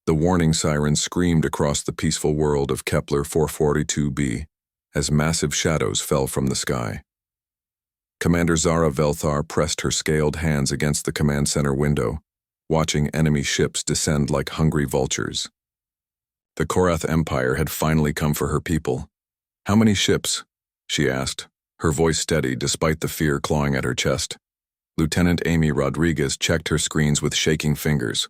The warning siren screamed across the peaceful world of Kepler 442b as massive shadows fell from the sky. Commander Zara Velthar pressed her scaled hands against the command center window, watching enemy ships descend like hungry vultures. The Korath Empire had finally come for her people. "How many ships?" she asked, her voice steady despite the fear clawing at her chest. Lieutenant Amy Rodriguez checked her screens with shaking fingers.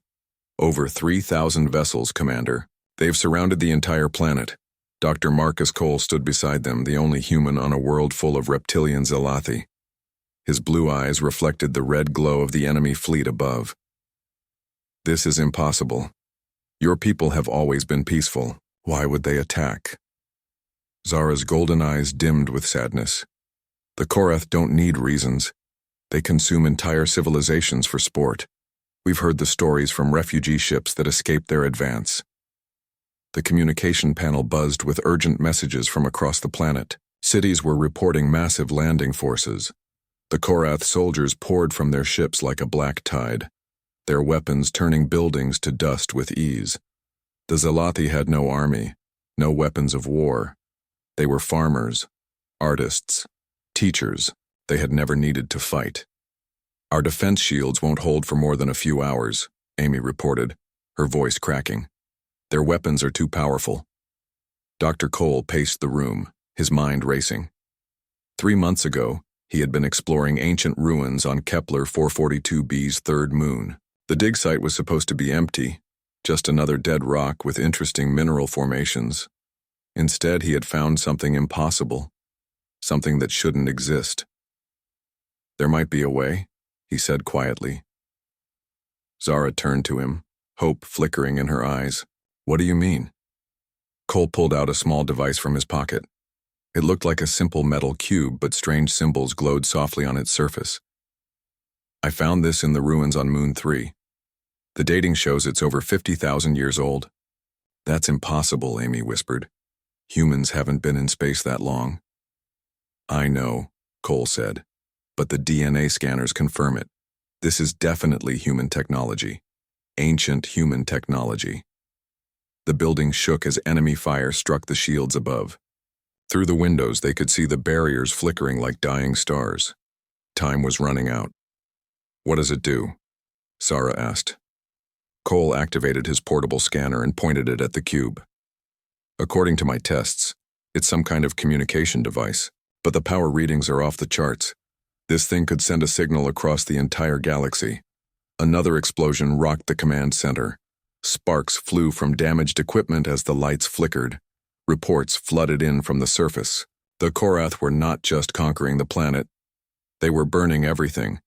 "Over 3,000 vessels, Commander. They've surrounded the entire planet." Dr. Marcus Cole stood beside them, the only human on a world full of reptilian Zalathi. His blue eyes reflected the red glow of the enemy fleet above. "This is impossible. Your people have always been peaceful. Why would they attack?" Zara's golden eyes dimmed with sadness. "The Korath don't need reasons. They consume entire civilizations for sport. We've heard the stories from refugee ships that escaped their advance." The communication panel buzzed with urgent messages from across the planet. Cities were reporting massive landing forces. The Korath soldiers poured from their ships like a black tide, their weapons turning buildings to dust with ease. The Zalathi had no army, no weapons of war. They were farmers, artists, teachers. They had never needed to fight. "Our defense shields won't hold for more than a few hours," Amy reported, her voice cracking. "Their weapons are too powerful." Dr. Cole paced the room, his mind racing. 3 months ago, he had been exploring ancient ruins on Kepler 442b's third moon. The dig site was supposed to be empty, just another dead rock with interesting mineral formations. Instead, he had found something impossible, something that shouldn't exist. "There might be a way," he said quietly. Zara turned to him, hope flickering in her eyes. "What do you mean?" Cole pulled out a small device from his pocket. It looked like a simple metal cube, but strange symbols glowed softly on its surface. "I found this in the ruins on Moon 3. The dating shows it's over 50,000 years old." "That's impossible," Amy whispered. "Humans haven't been in space that long." "I know," Cole said, "but the DNA scanners confirm it. This is definitely human technology. Ancient human technology." The building shook as enemy fire struck the shields above. Through the windows, they could see the barriers flickering like dying stars. Time was running out. "What does it do?" Zara asked. Cole activated his portable scanner and pointed it at the cube. "According to my tests, it's some kind of communication device, but the power readings are off the charts. This thing could send a signal across the entire galaxy." Another explosion rocked the command center. Sparks flew from damaged equipment as the lights flickered. Reports flooded in from the surface. The Korath were not just conquering the planet. They were burning everything.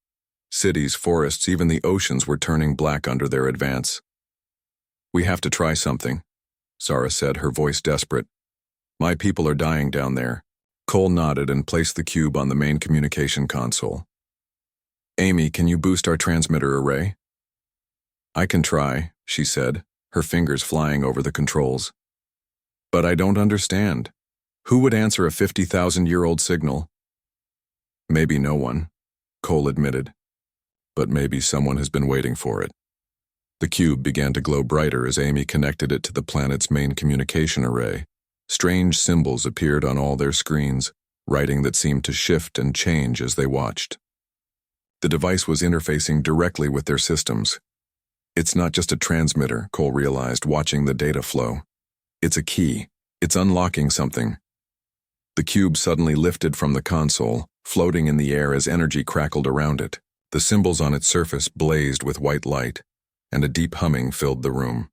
Cities, forests, even the oceans were turning black under their advance. "We have to try something," Zara said, her voice desperate. "My people are dying down there." Cole nodded and placed the cube on the main communication console. "Amy, can you boost our transmitter array?" "I can try," she said, her fingers flying over the controls. "But I don't understand. Who would answer a 50,000-year-old signal?" "Maybe no one," Cole admitted. "But maybe someone has been waiting for it." The cube began to glow brighter as Amy connected it to the planet's main communication array. Strange symbols appeared on all their screens, writing that seemed to shift and change as they watched. The device was interfacing directly with their systems. "It's not just a transmitter," Cole realized, watching the data flow. "It's a key. It's unlocking something." The cube suddenly lifted from the console, floating in the air as energy crackled around it. The symbols on its surface blazed with white light, and a deep humming filled the room.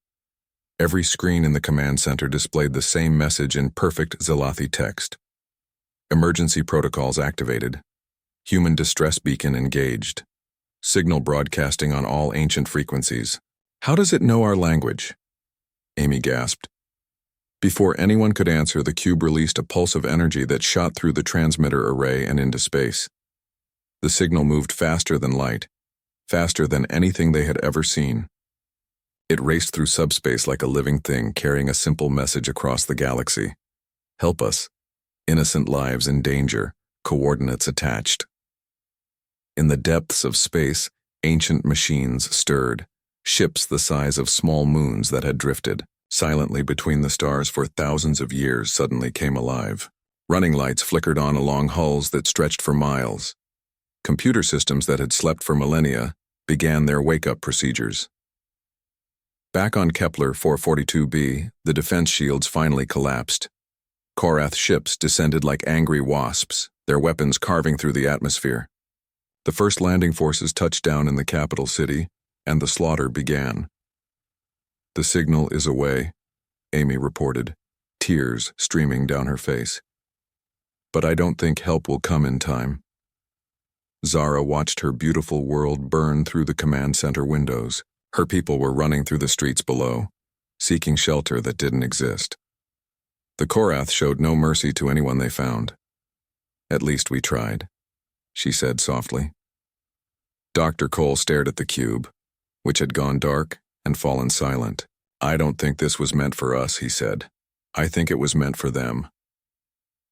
Every screen in the command center displayed the same message in perfect Zalathi text. "Emergency protocols activated. Human distress beacon engaged. Signal broadcasting on all ancient frequencies." "How does it know our language?" Amy gasped. Before anyone could answer, the cube released a pulse of energy that shot through the transmitter array and into space. The signal moved faster than light, faster than anything they had ever seen. It raced through subspace like a living thing, carrying a simple message across the galaxy. "Help us. Innocent lives in danger. Coordinates attached." In the depths of space, ancient machines stirred, Ships the size of small moons that had drifted silently between the stars for thousands of years suddenly came alive. Running lights flickered on along hulls that stretched for miles. Computer systems that had slept for millennia began their wake-up procedures. Back on Kepler 442b, the defense shields finally collapsed. Korath ships descended like angry wasps, their weapons carving through the atmosphere. The first landing forces touched down in the capital city, and the slaughter began. "The signal is away," Amy reported, tears streaming down her face. "But I don't think help will come in time." Zara watched her beautiful world burn through the command center windows. Her people were running through the streets below, seeking shelter that didn't exist. The Korath showed no mercy to anyone they found. "At least we tried," she said softly. Dr. Cole stared at the cube, which had gone dark and fallen silent. "I don't think this was meant for us," he said. "I think it was meant for them."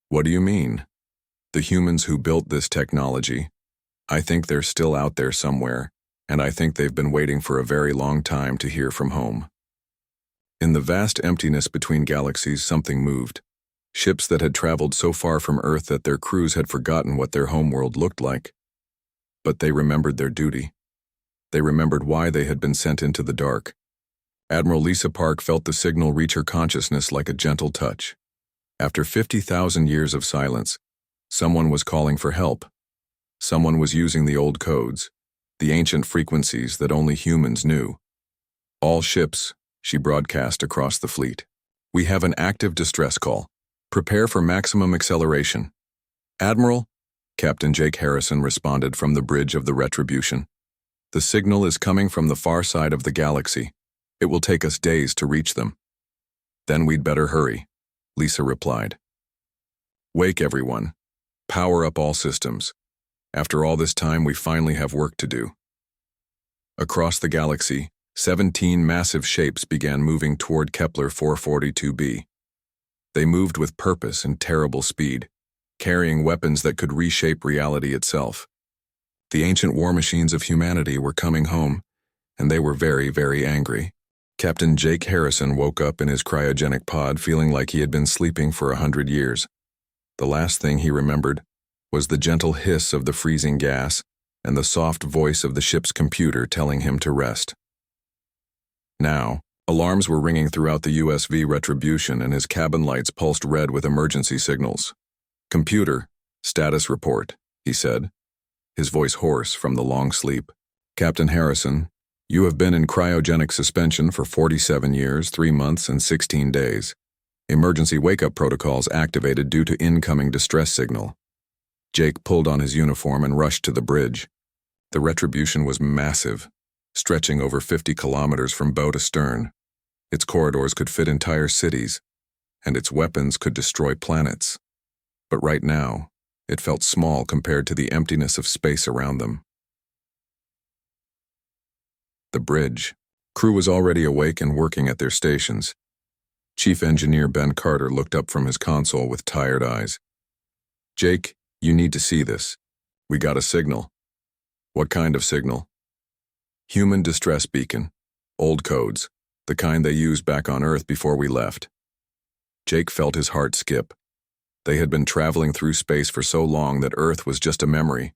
"What do you mean?" "The humans who built this technology. I think they're still out there somewhere, and I think they've been waiting for a very long time to hear from home." In the vast emptiness between galaxies, something moved. Ships that had traveled so far from Earth that their crews had forgotten what their homeworld looked like. But they remembered their duty. They remembered why they had been sent into the dark. Admiral Lisa Park felt the signal reach her consciousness like a gentle touch. After 50,000 years of silence, someone was calling for help. Someone was using the old codes, the ancient frequencies that only humans knew. "All ships," she broadcast across the fleet. "We have an active distress call. Prepare for maximum acceleration." "Admiral," Captain Jake Harrison responded from the bridge of the Retribution. "The signal is coming from the far side of the galaxy. It will take us days to reach them." "Then we'd better hurry," Lisa replied. "Wake everyone. Power up all systems. After all this time, we finally have work to do." Across the galaxy, 17 massive shapes began moving toward Kepler 442b. They moved with purpose and terrible speed, carrying weapons that could reshape reality itself. The ancient war machines of humanity were coming home, and they were very, very angry. Captain Jake Harrison woke up in his cryogenic pod feeling like he had been sleeping for 100 years. The last thing he remembered was the gentle hiss of the freezing gas and the soft voice of the ship's computer telling him to rest. Now, alarms were ringing throughout the USV Retribution, and his cabin lights pulsed red with emergency signals. "Computer, status report," he said, his voice hoarse from the long sleep. "Captain Harrison, you have been in cryogenic suspension for 47 years, 3 months, and 16 days. Emergency wake-up protocols activated due to incoming distress signal." Jake pulled on his uniform and rushed to the bridge. The Retribution was massive, stretching over 50 kilometers from bow to stern. Its corridors could fit entire cities, and its weapons could destroy planets. But right now, it felt small compared to the emptiness of space around them. The bridge. Crew was already awake and working at their stations. Chief Engineer Ben Carter looked up from his console with tired eyes. "Jake, you need to see this. We got a signal." "What kind of signal?" "Human distress beacon. Old codes, the kind they used back on Earth before we left." Jake felt his heart skip. They had been traveling through space for so long that Earth was just a memory.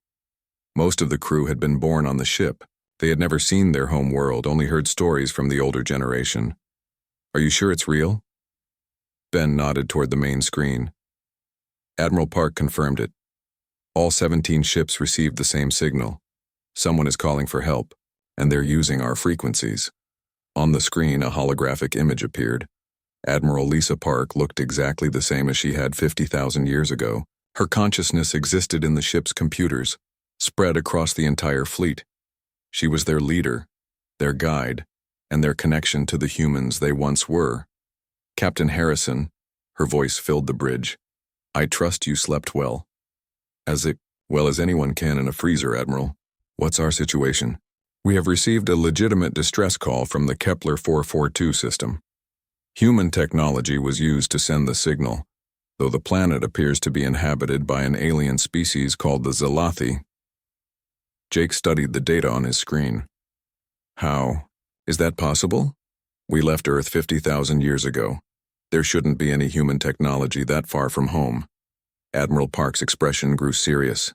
Most of the crew had been born on the ship. They had never seen their home world, only heard stories from the older generation. "Are you sure it's real?" Ben nodded toward the main screen. Admiral Park confirmed it. "All 17 ships received the same signal. Someone is calling for help, and they're using our frequencies." On the screen, a holographic image appeared. Admiral Lisa Park looked exactly the same as she had 50,000 years ago. Her consciousness existed in the ship's computers, spread across the entire fleet. She was their leader, their guide, and their connection to the humans they once were. "Captain Harrison," her voice filled the bridge, "I trust you slept well." "As well as anyone can in a freezer, Admiral. What's our situation?" "We have received a legitimate distress call from the Kepler 442 system. Human technology was used to send the signal, though the planet appears to be inhabited by an alien species called the Zalathi." Jake studied the data on his screen. "How Is that possible? We left Earth 50,000 years ago. There shouldn't be any human technology that far from home. Admiral Park's expression grew serious.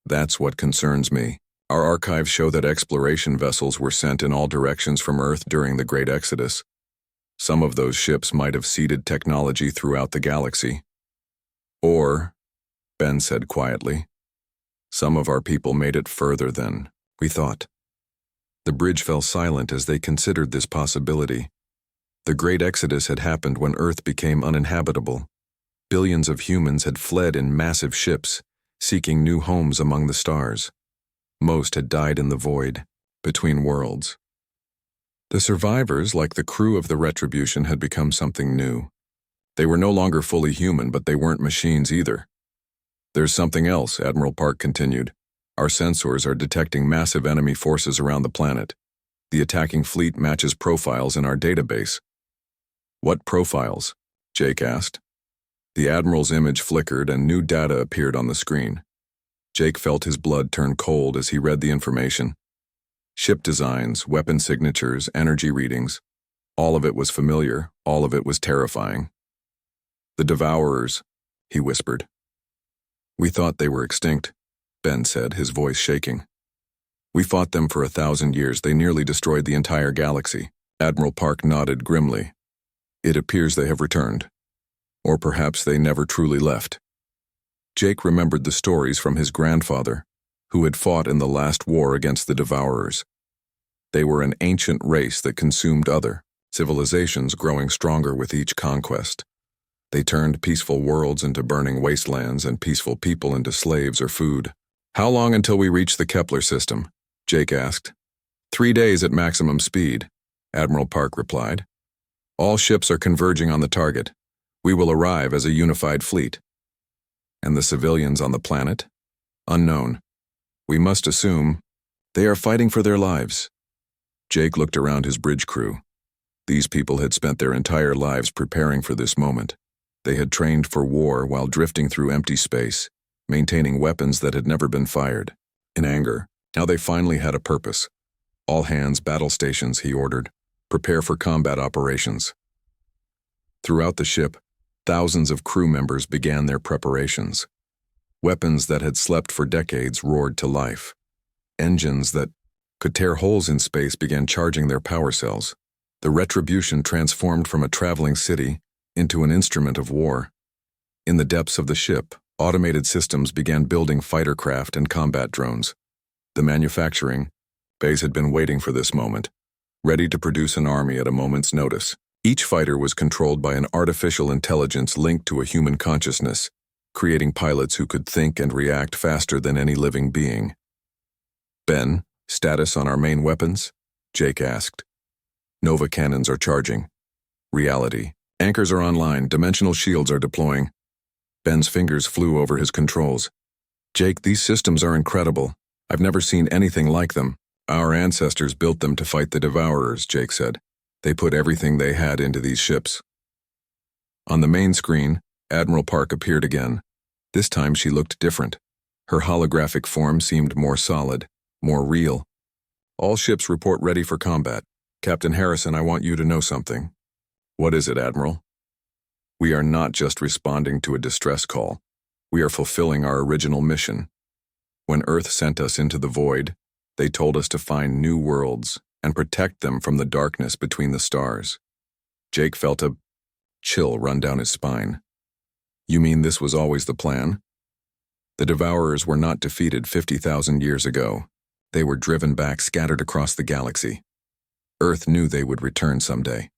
That's what concerns me. Our archives show that exploration vessels were sent in all directions from Earth during the Great Exodus. Some of those ships might have seeded technology throughout the galaxy. Or, Ben said quietly, some of our people made it further than we thought. The bridge fell silent as they considered this possibility. The Great Exodus had happened when Earth became uninhabitable. Billions of humans had fled in massive ships, seeking new homes among the stars. Most had died in the void, between worlds. The survivors, like the crew of the Retribution, had become something new. They were no longer fully human, but they weren't machines either. There's something else, Admiral Park continued. Our sensors are detecting massive enemy forces around the planet. The attacking fleet matches profiles in our database. What profiles? Jake asked. The Admiral's image flickered and new data appeared on the screen. Jake felt his blood turn cold as he read the information. Ship designs, weapon signatures, energy readings. All of it was familiar, all of it was terrifying. The Devourers, he whispered. We thought they were extinct, Ben said, his voice shaking. We fought them for 1,000 years. They nearly destroyed the entire galaxy. Admiral Park nodded grimly. It appears they have returned. Or perhaps they never truly left. Jake remembered the stories from his grandfather, who had fought in the last war against the Devourers. They were an ancient race that consumed other civilizations, growing stronger with each conquest. They turned peaceful worlds into burning wastelands and peaceful people into slaves or food. How long until we reach the Kepler system? Jake asked. 3 days at maximum speed, Admiral Park replied. All ships are converging on the target. We will arrive as a unified fleet. And the civilians on the planet? Unknown. We must assume they are fighting for their lives. Jake looked around his bridge crew. These people had spent their entire lives preparing for this moment. They had trained for war while drifting through empty space, maintaining weapons that had never been fired. In anger, now they finally had a purpose. All hands, battle stations, he ordered. Prepare for combat operations. Throughout the ship, thousands of crew members began their preparations. Weapons that had slept for decades roared to life. Engines that could tear holes in space began charging their power cells. The Retribution transformed from a traveling city into an instrument of war. In the depths of the ship, automated systems began building fighter craft and combat drones. The manufacturing base had been waiting for this moment, ready to produce an army at a moment's notice. Each fighter was controlled by an artificial intelligence linked to a human consciousness, creating pilots who could think and react faster than any living being. Ben, status on our main weapons? Jake asked. Nova cannons are charging. Reality. Anchors are online. Dimensional shields are deploying. Ben's fingers flew over his controls. Jake, these systems are incredible. I've never seen anything like them. Our ancestors built them to fight the Devourers, Jake said. They put everything they had into these ships. On the main screen, Admiral Park appeared again. This time she looked different. Her holographic form seemed more solid, more real. All ships report ready for combat. Captain Harrison, I want you to know something. What is it, Admiral? We are not just responding to a distress call. We are fulfilling our original mission. When Earth sent us into the void, they told us to find new worlds and protect them from the darkness between the stars. Jake felt a chill run down his spine. You mean this was always the plan? The Devourers were not defeated 50,000 years ago. They were driven back, scattered across the galaxy. Earth knew they would return someday.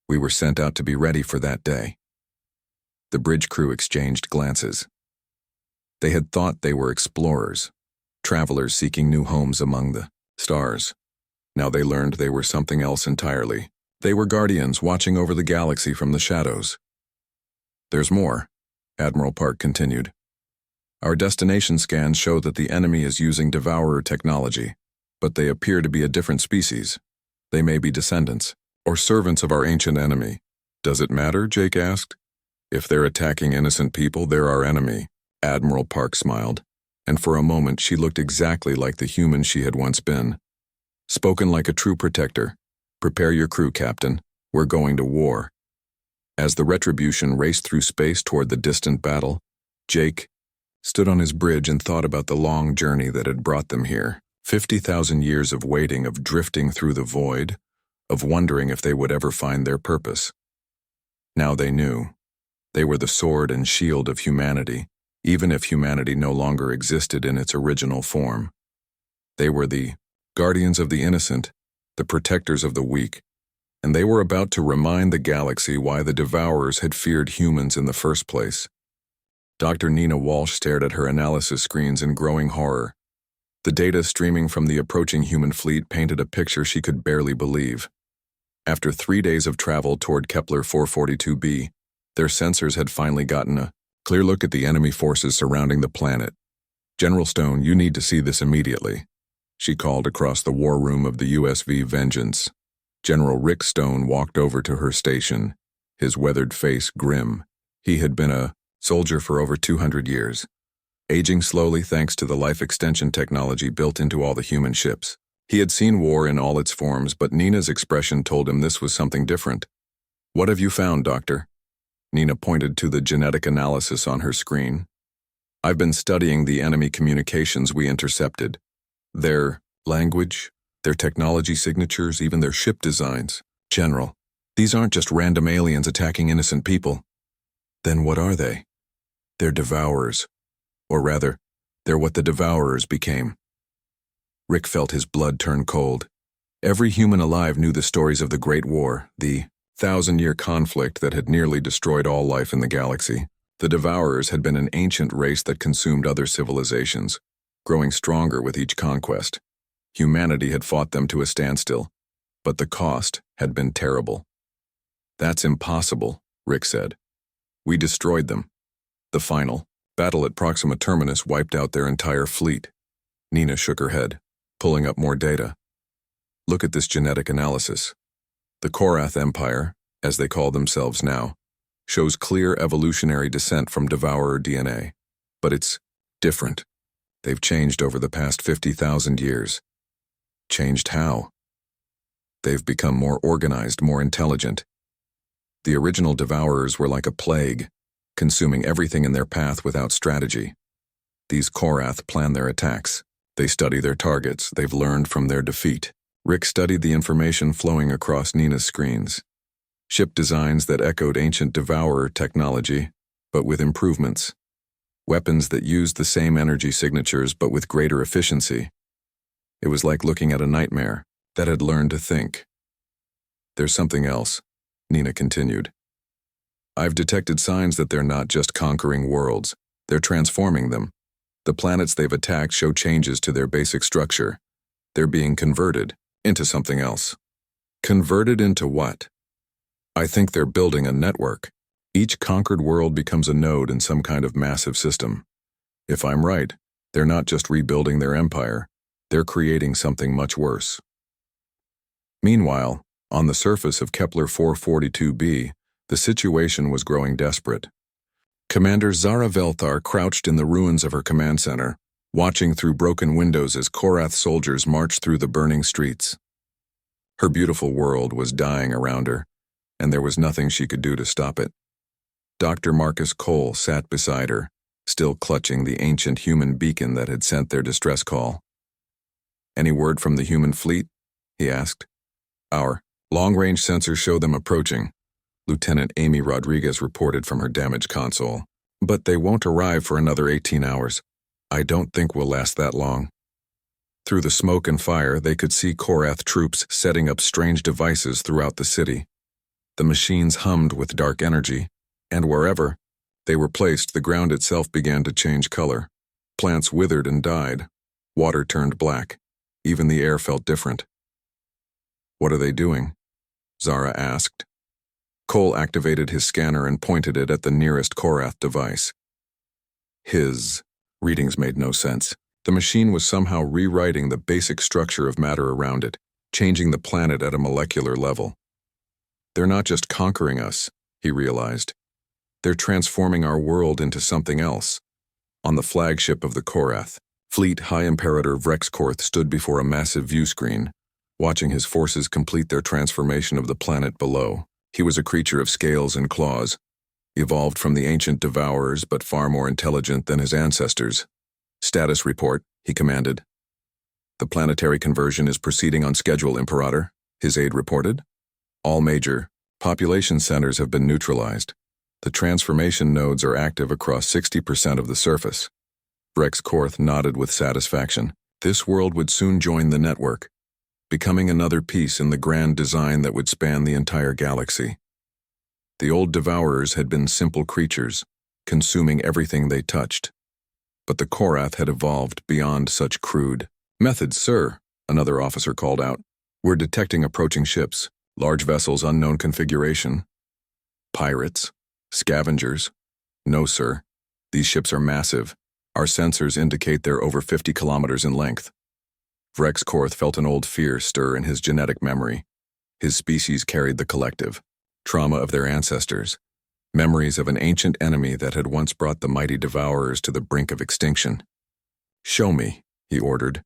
We were sent out to be ready for that day. The bridge crew exchanged glances. They had thought they were explorers, travelers seeking new homes among the stars. Now they learned they were something else entirely. They were guardians watching over the galaxy from the shadows. There's more, Admiral Park continued. Our destination scans show that the enemy is using Devourer technology, but they appear to be a different species. They may be descendants, or servants of our ancient enemy. Does it matter? Jake asked. If they're attacking innocent people, they're our enemy. Admiral Park smiled, and for a moment she looked exactly like the human she had once been. Spoken like a true protector, Prepare your crew, Captain. We're going to war. As the Retribution raced through space toward the distant battle, Jake stood on his bridge and thought about the long journey that had brought them here. 50,000 years of waiting, of drifting through the void, of wondering if they would ever find their purpose. Now they knew. They were the sword and shield of humanity, even if humanity no longer existed in its original form. They were the guardians of the innocent, the protectors of the weak, and they were about to remind the galaxy why the Devourers had feared humans in the first place. Dr. Nina Walsh stared at her analysis screens in growing horror. The data streaming from the approaching human fleet painted a picture she could barely believe. After 3 days of travel toward Kepler 442b, their sensors had finally gotten a clear look at the enemy forces surrounding the planet. General Stone, you need to see this immediately, she called across the war room of the USV Vengeance. General Rick Stone walked over to her station, his weathered face grim. He had been a soldier for over 200 years, aging slowly thanks to the life extension technology built into all the human ships. He had seen war in all its forms, but Nina's expression told him this was something different. What have you found, Doctor? Nina pointed to the genetic analysis on her screen. I've been studying the enemy communications we intercepted. Their language, their technology signatures, even their ship designs. General, these aren't just random aliens attacking innocent people. Then what are they? They're Devourers. Or rather, they're what the Devourers became. Rick felt his blood turn cold. Every human alive knew the stories of the Great War, the 1,000-year conflict that had nearly destroyed all life in the galaxy. The Devourers had been an ancient race that consumed other civilizations, growing stronger with each conquest. Humanity had fought them to a standstill, but the cost had been terrible. That's impossible, Rick said. We destroyed them. The final battle at Proxima Terminus wiped out their entire fleet. Nina shook her head, pulling up more data. Look at this genetic analysis. The Korath Empire, as they call themselves now, shows clear evolutionary descent from Devourer DNA. But it's different. They've changed over the past 50,000 years. Changed how? They've become more organized, more intelligent. The original Devourers were like a plague, consuming everything in their path without strategy. These Korath plan their attacks. They study their targets. They've learned from their defeat. Rick studied the information flowing across Nina's screens. Ship designs that echoed ancient Devourer technology, but with improvements. Weapons that used the same energy signatures but with greater efficiency. It was like looking at a nightmare that had learned to think. There's something else, Nina continued. I've detected signs that they're not just conquering worlds, they're transforming them. The planets they've attacked show changes to their basic structure. They're being converted into something else. Converted into what? I think they're building a network. Each conquered world becomes a node in some kind of massive system. If I'm right, they're not just rebuilding their empire, they're creating something much worse. Meanwhile, on the surface of Kepler 442b, the situation was growing desperate. Commander Zara Velthar crouched in the ruins of her command center, watching through broken windows as Korath soldiers marched through the burning streets. Her beautiful world was dying around her, and there was nothing she could do to stop it. Dr. Marcus Cole sat beside her, still clutching the ancient human beacon that had sent their distress call. Any word from the human fleet? He asked. Our long-range sensors show them approaching, Lieutenant Amy Rodriguez reported from her damaged console. But they won't arrive for another 18 hours. I don't think we'll last that long. Through the smoke and fire, they could see Korath troops setting up strange devices throughout the city. The machines hummed with dark energy, and wherever they were placed, the ground itself began to change color. Plants withered and died. Water turned black. Even the air felt different. What are they doing? Zara asked. Cole activated his scanner and pointed it at the nearest Korath device. His readings made no sense. The machine was somehow rewriting the basic structure of matter around it, changing the planet at a molecular level. They're not just conquering us, he realized. They're transforming our world into something else. On the flagship of the Korath fleet, High Imperator Vrexkorth stood before a massive view screen, watching his forces complete their transformation of the planet below. He was a creature of scales and claws, evolved from the ancient devourers but far more intelligent than his ancestors. "Status report," he commanded. "The planetary conversion is proceeding on schedule, Imperator," his aide reported. "All major population centers have been neutralized. The transformation nodes are active across 60% of the surface." Rex Korth nodded with satisfaction. This world would soon join the network, becoming another piece in the grand design that would span the entire galaxy. The old devourers had been simple creatures, consuming everything they touched. But the Korath had evolved beyond such crude methods. "Sir," another officer called out. "We're detecting approaching ships, large vessels unknown configuration." "Pirates? Scavengers?" "No, sir. These ships are massive. Our sensors indicate they're over 50 kilometers in length." Rex Korth felt an old fear stir in his genetic memory. His species carried the collective trauma of their ancestors, memories of an ancient enemy that had once brought the mighty devourers to the brink of extinction. "Show me," he ordered.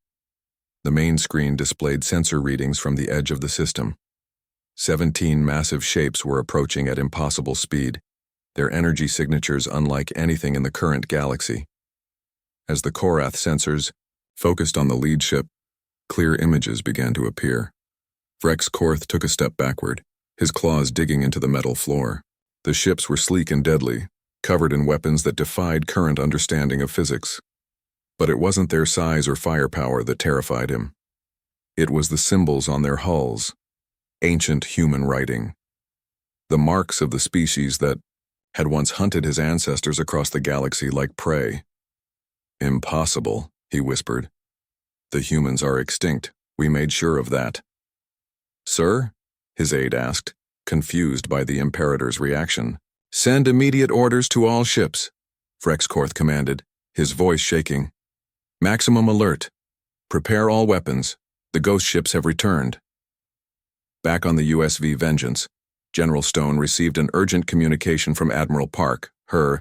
The main screen displayed sensor readings from the edge of the system. 17 massive shapes were approaching at impossible speed, their energy signatures unlike anything in the current galaxy. As the Korath sensors focused on the lead ship, clear images began to appear. Rex Korth took a step backward, his claws digging into the metal floor. The ships were sleek and deadly, covered in weapons that defied current understanding of physics. But it wasn't their size or firepower that terrified him. It was the symbols on their hulls, ancient human writing. The marks of the species that had once hunted his ancestors across the galaxy like prey. "Impossible," he whispered. "The humans are extinct. We made sure of that." "Sir?" his aide asked, confused by the Imperator's reaction. "Send immediate orders to all ships," Rex Korth commanded, his voice shaking. "Maximum alert. Prepare all weapons. The ghost ships have returned." Back on the USV Vengeance, General Stone received an urgent communication from Admiral Park. Her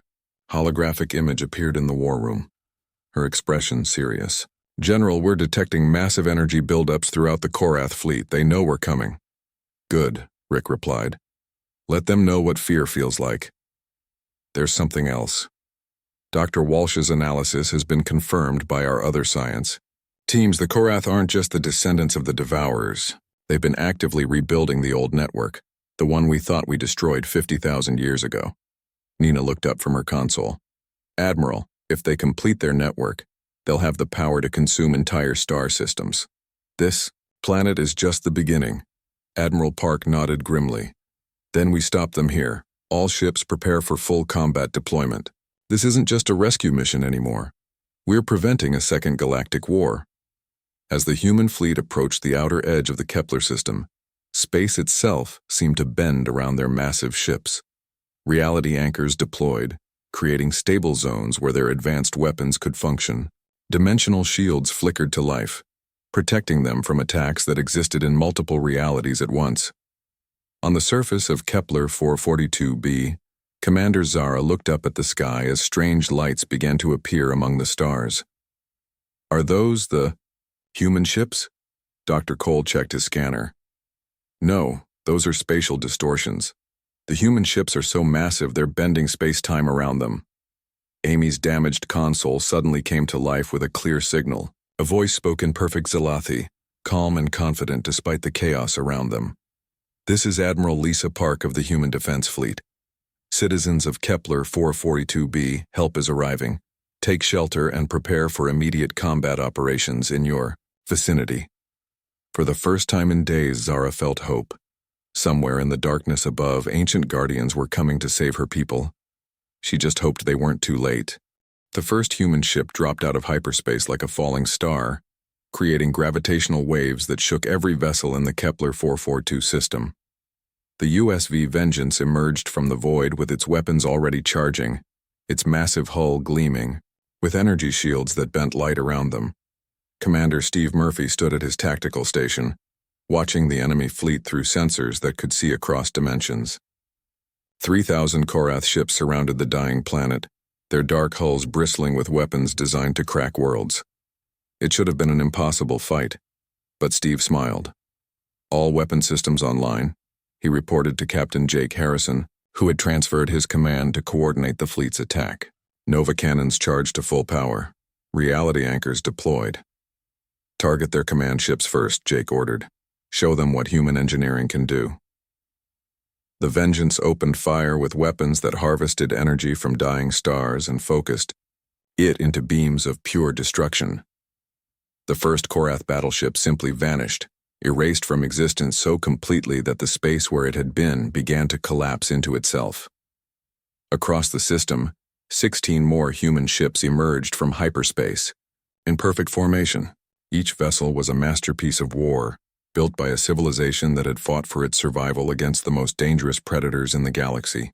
holographic image appeared in the war room, her expression serious. "General, we're detecting massive energy buildups throughout the Korath fleet. They know we're coming." "Good," Rick replied. "Let them know what fear feels like." "There's something else. Dr. Walsh's analysis has been confirmed by our other science teams. The Korath aren't just the descendants of the Devourers. They've been actively rebuilding the old network, the one we thought we destroyed 50,000 years ago." Nina looked up from her console. "Admiral, if they complete their network, they'll have the power to consume entire star systems. This planet is just the beginning." Admiral Park nodded grimly. "Then we stop them here. All ships prepare for full combat deployment. This isn't just a rescue mission anymore. We're preventing a second galactic war." As the human fleet approached the outer edge of the Kepler system, space itself seemed to bend around their massive ships. Reality anchors deployed, creating stable zones where their advanced weapons could function. Dimensional shields flickered to life, protecting them from attacks that existed in multiple realities at once. On the surface of Kepler 442b, Commander Zara looked up at the sky as strange lights began to appear among the stars. "Are those the human ships?" Dr. Cole checked his scanner. "No, those are spatial distortions. The human ships are so massive they're bending space-time around them." Amy's damaged console suddenly came to life with a clear signal. A voice spoke in perfect Zalathi, calm and confident despite the chaos around them. "This is Admiral Lisa Park of the Human Defense Fleet. Citizens of Kepler 442b, help is arriving. Take shelter and prepare for immediate combat operations in your vicinity." For the first time in days, Zara felt hope. Somewhere in the darkness above, ancient guardians were coming to save her people. She just hoped they weren't too late. The first human ship dropped out of hyperspace like a falling star, creating gravitational waves that shook every vessel in the Kepler 442 system. The USV Vengeance emerged from the void with its weapons already charging, its massive hull gleaming, with energy shields that bent light around them. Commander Steve Murphy stood at his tactical station, watching the enemy fleet through sensors that could see across dimensions. 3,000 Korath ships surrounded the dying planet, their dark hulls bristling with weapons designed to crack worlds. It should have been an impossible fight, but Steve smiled. All weapon systems online, he reported to Captain Jake Harrison, who had transferred his command to coordinate the fleet's attack. Nova cannons charged to full power. Reality anchors deployed. Target their command ships first, Jake ordered. Show them what human engineering can do. The Vengeance opened fire with weapons that harvested energy from dying stars and focused it into beams of pure destruction. The first Korath battleship simply vanished, erased from existence so completely that the space where it had been began to collapse into itself. Across the system, 16 more human ships emerged from hyperspace. In perfect formation, each vessel was a masterpiece of war, built by a civilization that had fought for its survival against the most dangerous predators in the galaxy.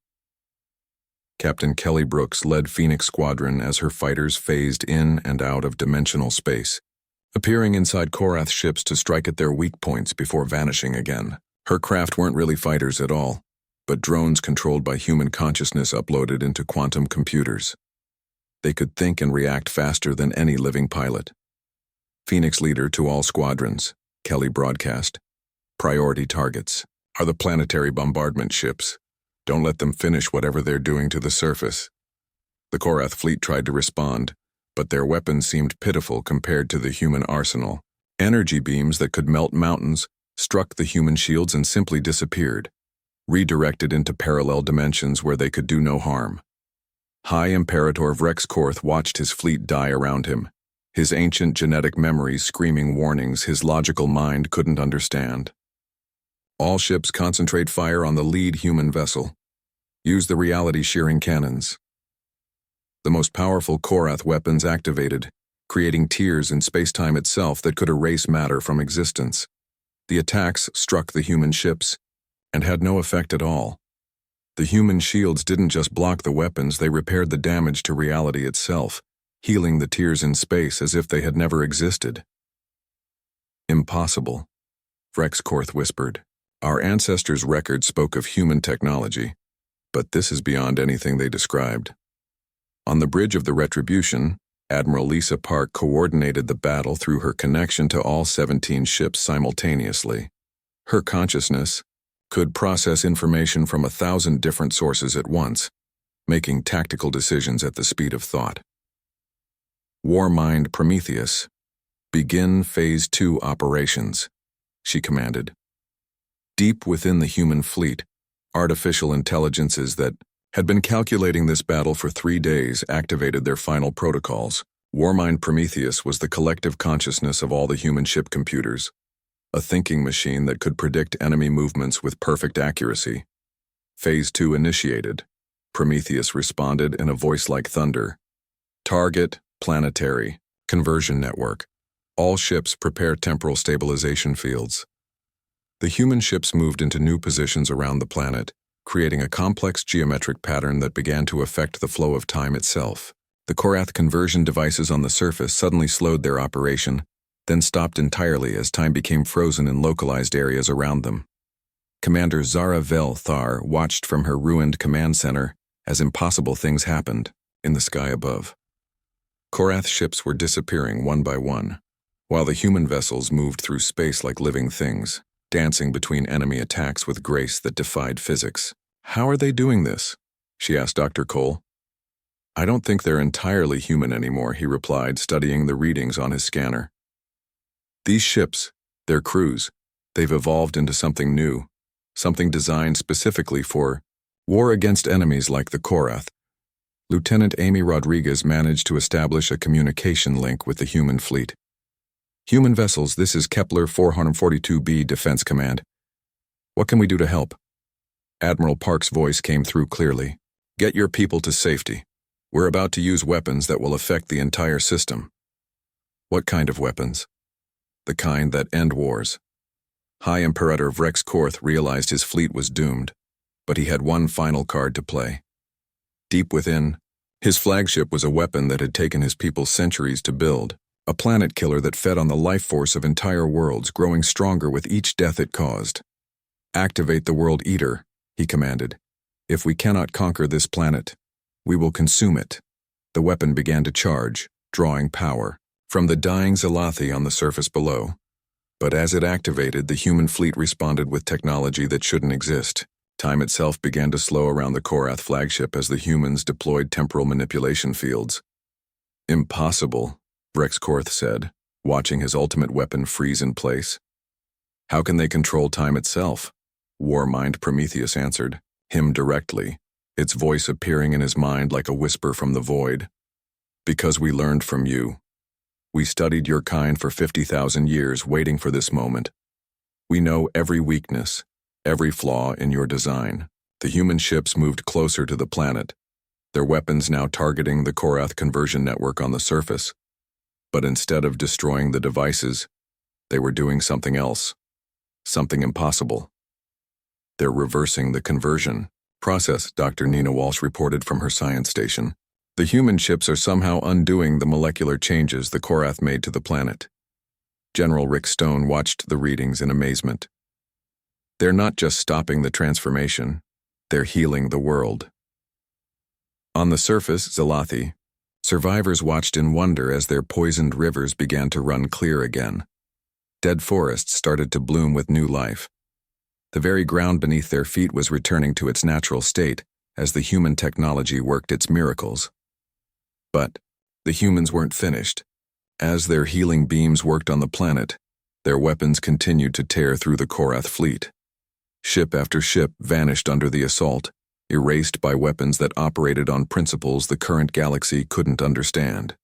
Captain Kelly Brooks led Phoenix Squadron as her fighters phased in and out of dimensional space, appearing inside Korath ships to strike at their weak points before vanishing again. Her craft weren't really fighters at all, but drones controlled by human consciousness uploaded into quantum computers. They could think and react faster than any living pilot. Phoenix leader to all squadrons, Kelly broadcast. Priority targets are the planetary bombardment ships. Don't let them finish whatever they're doing to the surface. The Korath fleet tried to respond, but their weapons seemed pitiful compared to the human arsenal. Energy beams that could melt mountains struck the human shields and simply disappeared, redirected into parallel dimensions where they could do no harm. High Imperator Vrex Korth watched his fleet die around him, his ancient genetic memories screaming warnings his logical mind couldn't understand. All ships concentrate fire on the lead human vessel. Use the reality-shearing cannons. The most powerful Korath weapons activated, creating tears in space-time itself that could erase matter from existence. The attacks struck the human ships, and had no effect at all. The human shields didn't just block the weapons, they repaired the damage to reality itself, healing the tears in space as if they had never existed. Impossible, Vrex Korth whispered. Our ancestors' record spoke of human technology, but this is beyond anything they described. On the bridge of the Retribution, Admiral Lisa Park coordinated the battle through her connection to all 17 ships simultaneously. Her consciousness could process information from 1,000 different sources at once, making tactical decisions at the speed of thought. Warmind Prometheus, begin Phase 2 operations, she commanded. Deep within the human fleet, artificial intelligences that had been calculating this battle for 3 days activated their final protocols. Warmind Prometheus was the collective consciousness of all the human ship computers, a thinking machine that could predict enemy movements with perfect accuracy. Phase 2 initiated. Prometheus responded in a voice like thunder. Target, planetary, conversion network. All ships prepare temporal stabilization fields. The human ships moved into new positions around the planet, creating a complex geometric pattern that began to affect the flow of time itself. The Korath conversion devices on the surface suddenly slowed their operation, then stopped entirely as time became frozen in localized areas around them. Commander Zara Vel Thar watched from her ruined command center as impossible things happened in the sky above. Korath ships were disappearing one by one, while the human vessels moved through space like living things, dancing between enemy attacks with grace that defied physics. How are they doing this? She asked Dr. Cole. I don't think they're entirely human anymore, he replied, studying the readings on his scanner. These ships, their crews, they've evolved into something new, something designed specifically for war against enemies like the Korath. Lieutenant Amy Rodriguez managed to establish a communication link with the human fleet. Human vessels, this is Kepler 442b Defense Command. What can we do to help? Admiral Park's voice came through clearly. Get your people to safety. We're about to use weapons that will affect the entire system. What kind of weapons? The kind that end wars. High Imperator Vrex Korth realized his fleet was doomed, but he had one final card to play. Deep within, his flagship was a weapon that had taken his people centuries to build. A planet killer that fed on the life force of entire worlds, growing stronger with each death it caused. Activate the World Eater, he commanded. If we cannot conquer this planet, we will consume it. The weapon began to charge, drawing power from the dying Zalathi on the surface below. But as it activated, the human fleet responded with technology that shouldn't exist. Time itself began to slow around the Korath flagship as the humans deployed temporal manipulation fields. Impossible, Rexkorth said, watching his ultimate weapon freeze in place. How can they control time itself? Warmind Prometheus answered, him directly, its voice appearing in his mind like a whisper from the void. Because we learned from you. We studied your kind for 50,000 years waiting for this moment. We know every weakness, every flaw in your design. The human ships moved closer to the planet, their weapons now targeting the Korath conversion network on the surface. But instead of destroying the devices, they were doing something else, something impossible. They're reversing the conversion process, Dr. Nina Walsh reported from her science station. The human ships are somehow undoing the molecular changes the Korath made to the planet. General Rick Stone watched the readings in amazement. They're not just stopping the transformation, they're healing the world. On the surface, Zalathi, survivors watched in wonder as their poisoned rivers began to run clear again. Dead forests started to bloom with new life. The very ground beneath their feet was returning to its natural state as the human technology worked its miracles. But the humans weren't finished. As their healing beams worked on the planet, their weapons continued to tear through the Korath fleet. Ship after ship vanished under the assault, erased by weapons that operated on principles the current galaxy couldn't understand.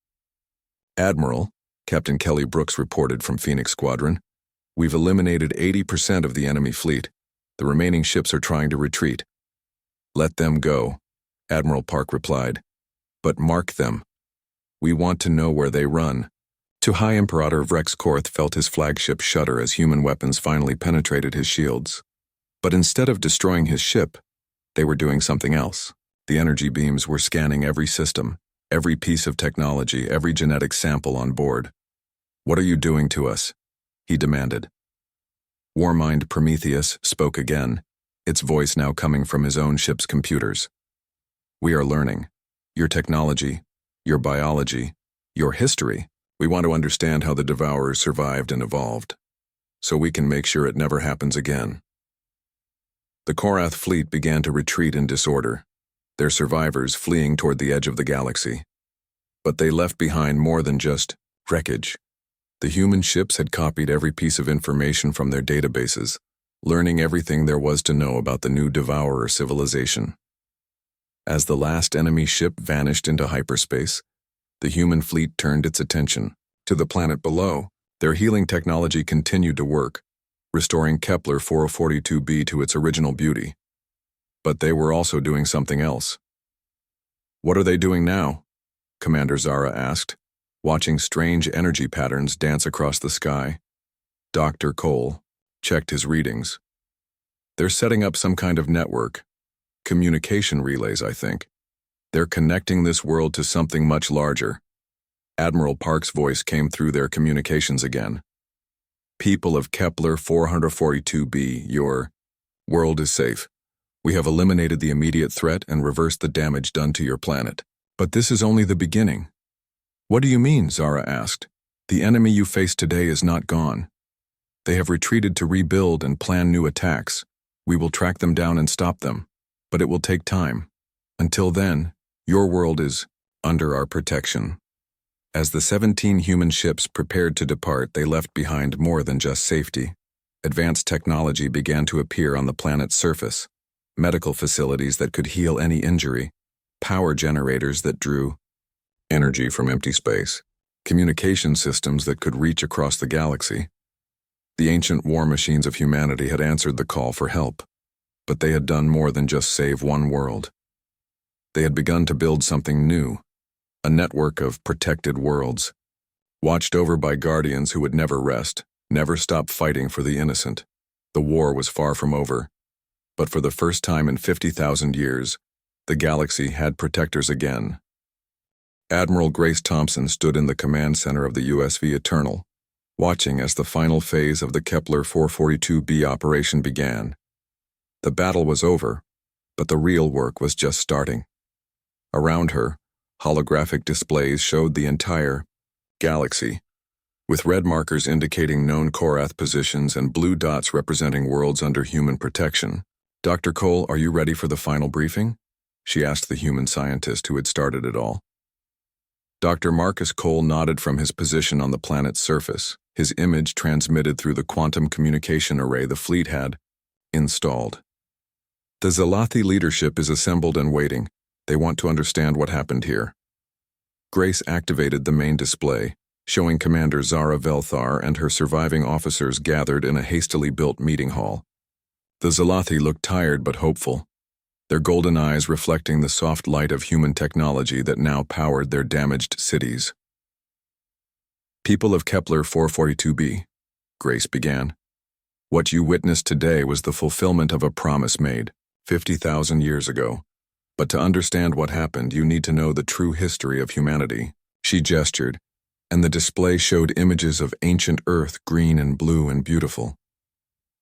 Admiral, Captain Kelly Brooks reported from Phoenix Squadron, we've eliminated 80% of the enemy fleet. The remaining ships are trying to retreat. Let them go, Admiral Park replied. But mark them. We want to know where they run. To High Imperator Rexkorth felt his flagship shudder as human weapons finally penetrated his shields. But instead of destroying his ship, they were doing something else. The energy beams were scanning every system, every piece of technology, every genetic sample on board. What are you doing to us? He demanded. Warmind Prometheus spoke again, its voice now coming from his own ship's computers. We are learning. Your technology, your biology, your history. We want to understand how the Devourers survived and evolved, so we can make sure it never happens again. The Korath fleet began to retreat in disorder, their survivors fleeing toward the edge of the galaxy. But they left behind more than just wreckage. The human ships had copied every piece of information from their databases, learning everything there was to know about the new Devourer civilization. As the last enemy ship vanished into hyperspace, the human fleet turned its attention to the planet below. Their healing technology continued to work, restoring Kepler 4042b to its original beauty. But they were also doing something else. What are they doing now? Commander Zara asked, watching strange energy patterns dance across the sky. Dr. Cole checked his readings. They're setting up some kind of network. Communication relays, I think. They're connecting this world to something much larger. Admiral Park's voice came through their communications again. People of Kepler 442b, your world is safe. We have eliminated the immediate threat and reversed the damage done to your planet. But this is only the beginning. What do you mean? Zara asked. The enemy you face today is not gone. They have retreated to rebuild and plan new attacks. We will track them down and stop them. But it will take time. Until then, your world is under our protection. As the 17 human ships prepared to depart, they left behind more than just safety. Advanced technology began to appear on the planet's surface. Medical facilities that could heal any injury. Power generators that drew energy from empty space. Communication systems that could reach across the galaxy. The ancient war machines of humanity had answered the call for help. But they had done more than just save one world. They had begun to build something new, a network of protected worlds, watched over by guardians who would never rest, never stop fighting for the innocent. The war was far from over, but for the first time in 50,000 years, the galaxy had protectors again. Admiral Grace Thompson stood in the command center of the USV Eternal, watching as the final phase of the Kepler 442b operation began. The battle was over, but the real work was just starting. Around her, holographic displays showed the entire galaxy, with red markers indicating known Korath positions and blue dots representing worlds under human protection. "Dr. Cole, are you ready for the final briefing?" she asked the human scientist who had started it all. Dr. Marcus Cole nodded from his position on the planet's surface, his image transmitted through the quantum communication array the fleet had installed. "The Zalathi leadership is assembled and waiting. They want to understand what happened here." Grace activated the main display, showing Commander Zara Velthar and her surviving officers gathered in a hastily built meeting hall. The Zalathi looked tired but hopeful, their golden eyes reflecting the soft light of human technology that now powered their damaged cities. "People of Kepler 442b," Grace began. "What you witnessed today was the fulfillment of a promise made 50,000 years ago. But to understand what happened, you need to know the true history of humanity." She gestured, and the display showed images of ancient Earth, green and blue and beautiful.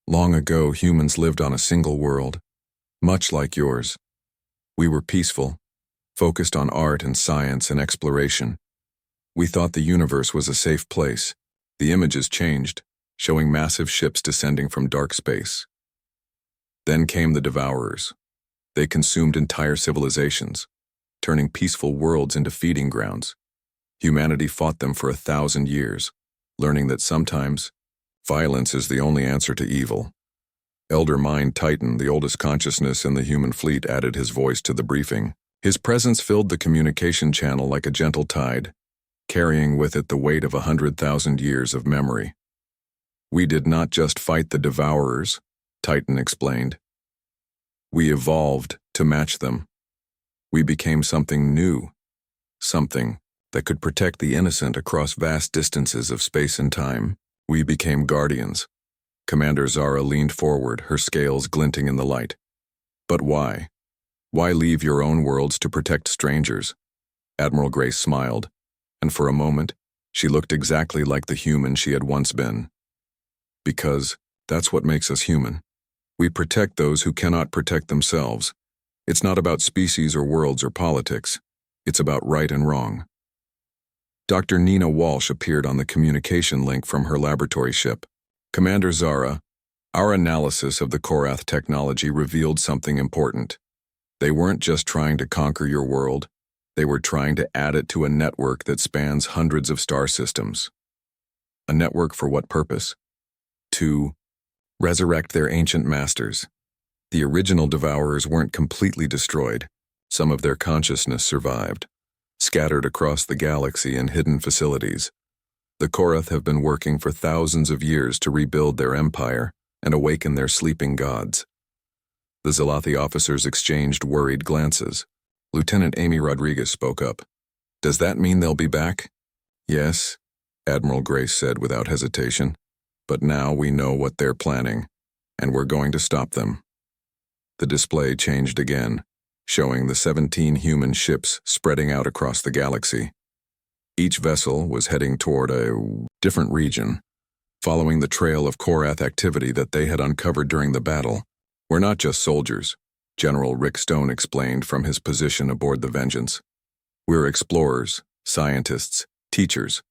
Long ago, humans lived on a single world, much like yours. We were peaceful, focused on art and science and exploration. We thought the universe was a safe place. The images changed, showing massive ships descending from dark space. Then came the Devourers. They consumed entire civilizations, turning peaceful worlds into feeding grounds. Humanity fought them for 1,000 years, learning that sometimes violence is the only answer to evil. Elder Mind Titan, the oldest consciousness in the human fleet, added his voice to the briefing. His presence filled the communication channel like a gentle tide, carrying with it the weight of 100,000 years of memory. "We did not just fight the Devourers," Titan explained. "We evolved to match them. We became something new, something that could protect the innocent across vast distances of space and time. We became guardians." Commander Zara leaned forward, her scales glinting in the light. "But why? Why leave your own worlds to protect strangers?" Admiral Grace smiled, and for a moment, she looked exactly like the human she had once been. "Because that's what makes us human. We protect those who cannot protect themselves. It's not about species or worlds or politics. It's about right and wrong." Dr. Nina Walsh appeared on the communication link from her laboratory ship. "Commander Zara, our analysis of the Korath technology revealed something important. They weren't just trying to conquer your world. They were trying to add it to a network that spans hundreds of star systems." "A network for what purpose?" "To resurrect their ancient masters. The original Devourers weren't completely destroyed. Some of their consciousness survived, scattered across the galaxy in hidden facilities. The Korath have been working for thousands of years to rebuild their empire and awaken their sleeping gods." The Zalathi officers exchanged worried glances. Lieutenant Amy Rodriguez spoke up. "Does that mean they'll be back?" "Yes," Admiral Grace said without hesitation. "But now we know what they're planning, and we're going to stop them." The display changed again, showing the 17 human ships spreading out across the galaxy. Each vessel was heading toward a different region, following the trail of Korath activity that they had uncovered during the battle. "We're not just soldiers," General Rick Stone explained from his position aboard the Vengeance. "We're explorers, scientists, teachers.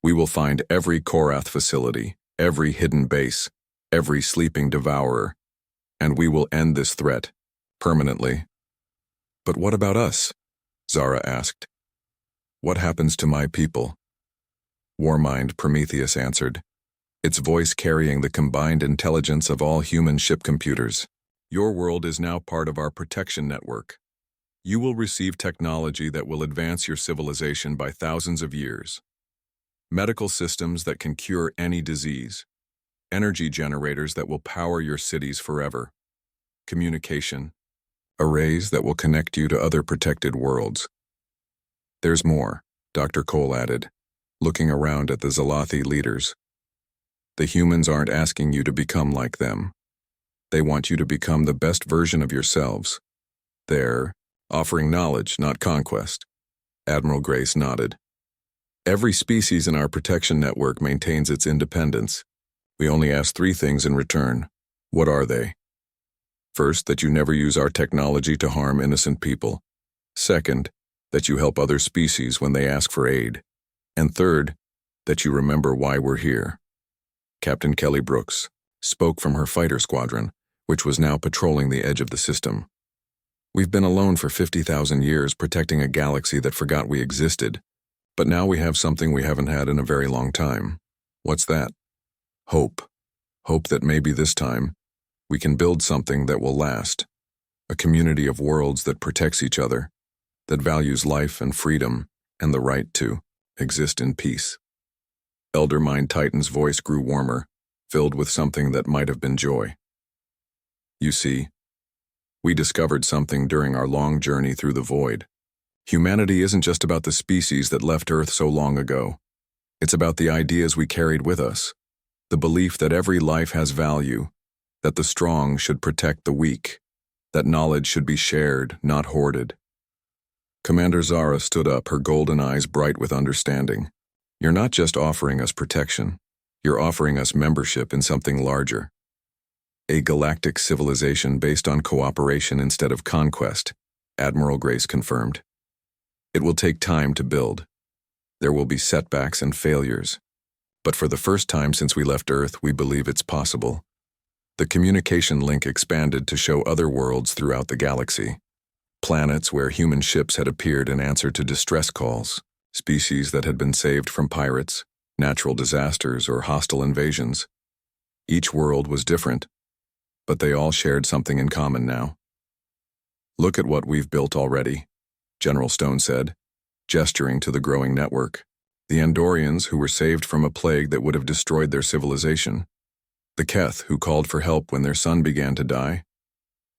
We will find every Korath facility, every hidden base, every sleeping devourer, and we will end this threat permanently." "But what about us?" Zara asked. "What happens to my people?" Warmind Prometheus answered, its voice carrying the combined intelligence of all human ship computers. "Your world is now part of our protection network. You will receive technology that will advance your civilization by thousands of years. Medical systems that can cure any disease. Energy generators that will power your cities forever. Communication arrays that will connect you to other protected worlds. There's more," Dr. Cole added, looking around at the Zalathi leaders. "The humans aren't asking you to become like them. They want you to become the best version of yourselves. They're offering knowledge, not conquest." Admiral Grace nodded. "Every species in our protection network maintains its independence. We only ask 3 things in return. What are they? First, that you never use our technology to harm innocent people. Second, that you help other species when they ask for aid. And third, that you remember why we're here. Captain Kelly Brooks spoke from her fighter squadron, which was now patrolling the edge of the system. We've been alone for 50,000 years protecting a galaxy that forgot we existed, but now we have something we haven't had in a very long time. What's that? Hope. Hope that maybe this time we can build something that will last. A community of worlds that protects each other, that values life and freedom and the right to exist in peace. Elder Mind Titan's voice grew warmer, filled with something that might have been joy. You see, we discovered something during our long journey through the void. Humanity isn't just about the species that left Earth so long ago. It's about the ideas we carried with us, the belief that every life has value, that the strong should protect the weak, that knowledge should be shared, not hoarded. Commander Zara stood up, her golden eyes bright with understanding. You're not just offering us protection, you're offering us membership in something larger. A galactic civilization based on cooperation instead of conquest, Admiral Grace confirmed. It will take time to build. There will be setbacks and failures. But for the first time since we left Earth, we believe it's possible. The communication link expanded to show other worlds throughout the galaxy. Planets where human ships had appeared in answer to distress calls, species that had been saved from pirates, natural disasters, or hostile invasions. Each world was different, but they all shared something in common now. Look at what we've built already, General Stone said, gesturing to the growing network. The Andorians, who were saved from a plague that would have destroyed their civilization. The Keth, who called for help when their sun began to die.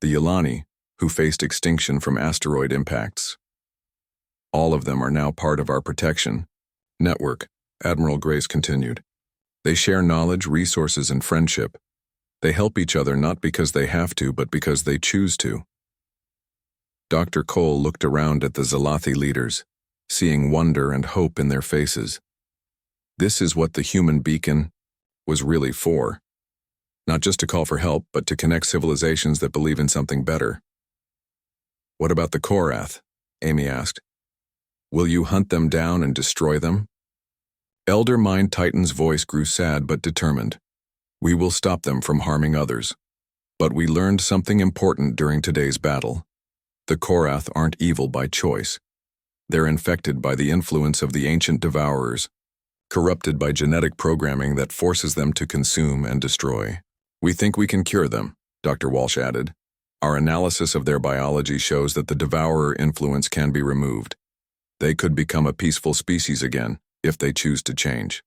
The Yilani, who faced extinction from asteroid impacts. All of them are now part of our protection network, Admiral Grace continued. They share knowledge, resources, and friendship. They help each other not because they have to, but because they choose to. Dr. Cole looked around at the Zalathi leaders, seeing wonder and hope in their faces. This is what the human beacon was really for. Not just to call for help, but to connect civilizations that believe in something better. What about the Korath? Amy asked. Will you hunt them down and destroy them? Elder Mind Titan's voice grew sad but determined. We will stop them from harming others. But we learned something important during today's battle. The Korath aren't evil by choice. They're infected by the influence of the ancient devourers, corrupted by genetic programming that forces them to consume and destroy. We think we can cure them, Dr. Walsh added. Our analysis of their biology shows that the devourer influence can be removed. They could become a peaceful species again, if they choose to change.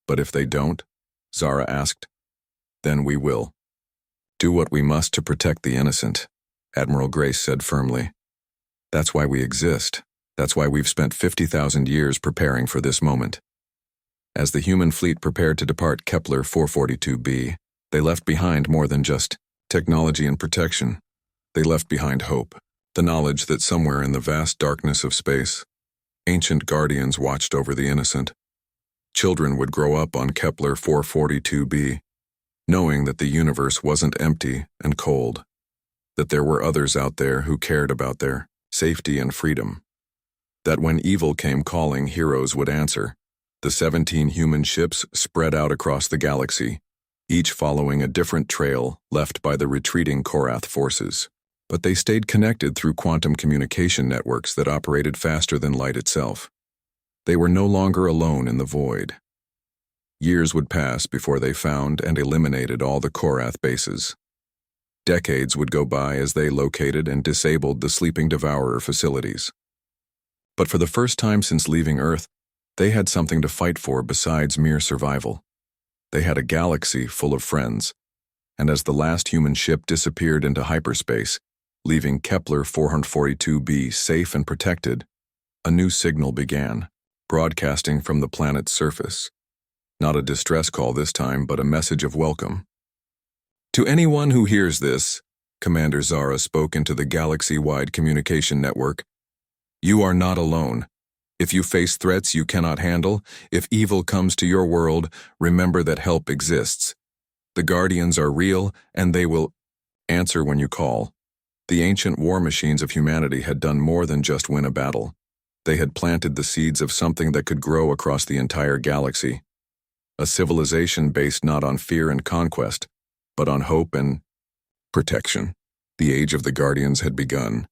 But if they don't, Zara asked, then we will. Do what we must to protect the innocent, Admiral Grace said firmly. That's why we exist. That's why we've spent 50,000 years preparing for this moment. As the human fleet prepared to depart Kepler 442b, they left behind more than just technology and protection. They left behind hope, the knowledge that somewhere in the vast darkness of space, ancient guardians watched over the innocent. Children would grow up on Kepler 442b, knowing that the universe wasn't empty and cold, that there were others out there who cared about their safety and freedom, that when evil came calling, heroes would answer. The 17 human ships spread out across the galaxy, each following a different trail left by the retreating Korath forces. But they stayed connected through quantum communication networks that operated faster than light itself. They were no longer alone in the void. Years would pass before they found and eliminated all the Korath bases. Decades would go by as they located and disabled the sleeping devourer facilities. But for the first time since leaving Earth, they had something to fight for besides mere survival. They had a galaxy full of friends, and as the last human ship disappeared into hyperspace, leaving Kepler 442b safe and protected, a new signal began, broadcasting from the planet's surface. Not a distress call this time, but a message of welcome. To anyone who hears this, Commander Zara spoke into the galaxy-wide communication network, you are not alone. If you face threats you cannot handle, if evil comes to your world, remember that help exists. The Guardians are real, and they will answer when you call. The ancient war machines of humanity had done more than just win a battle. They had planted the seeds of something that could grow across the entire galaxy. A civilization based not on fear and conquest, but on hope and protection. The age of the Guardians had begun,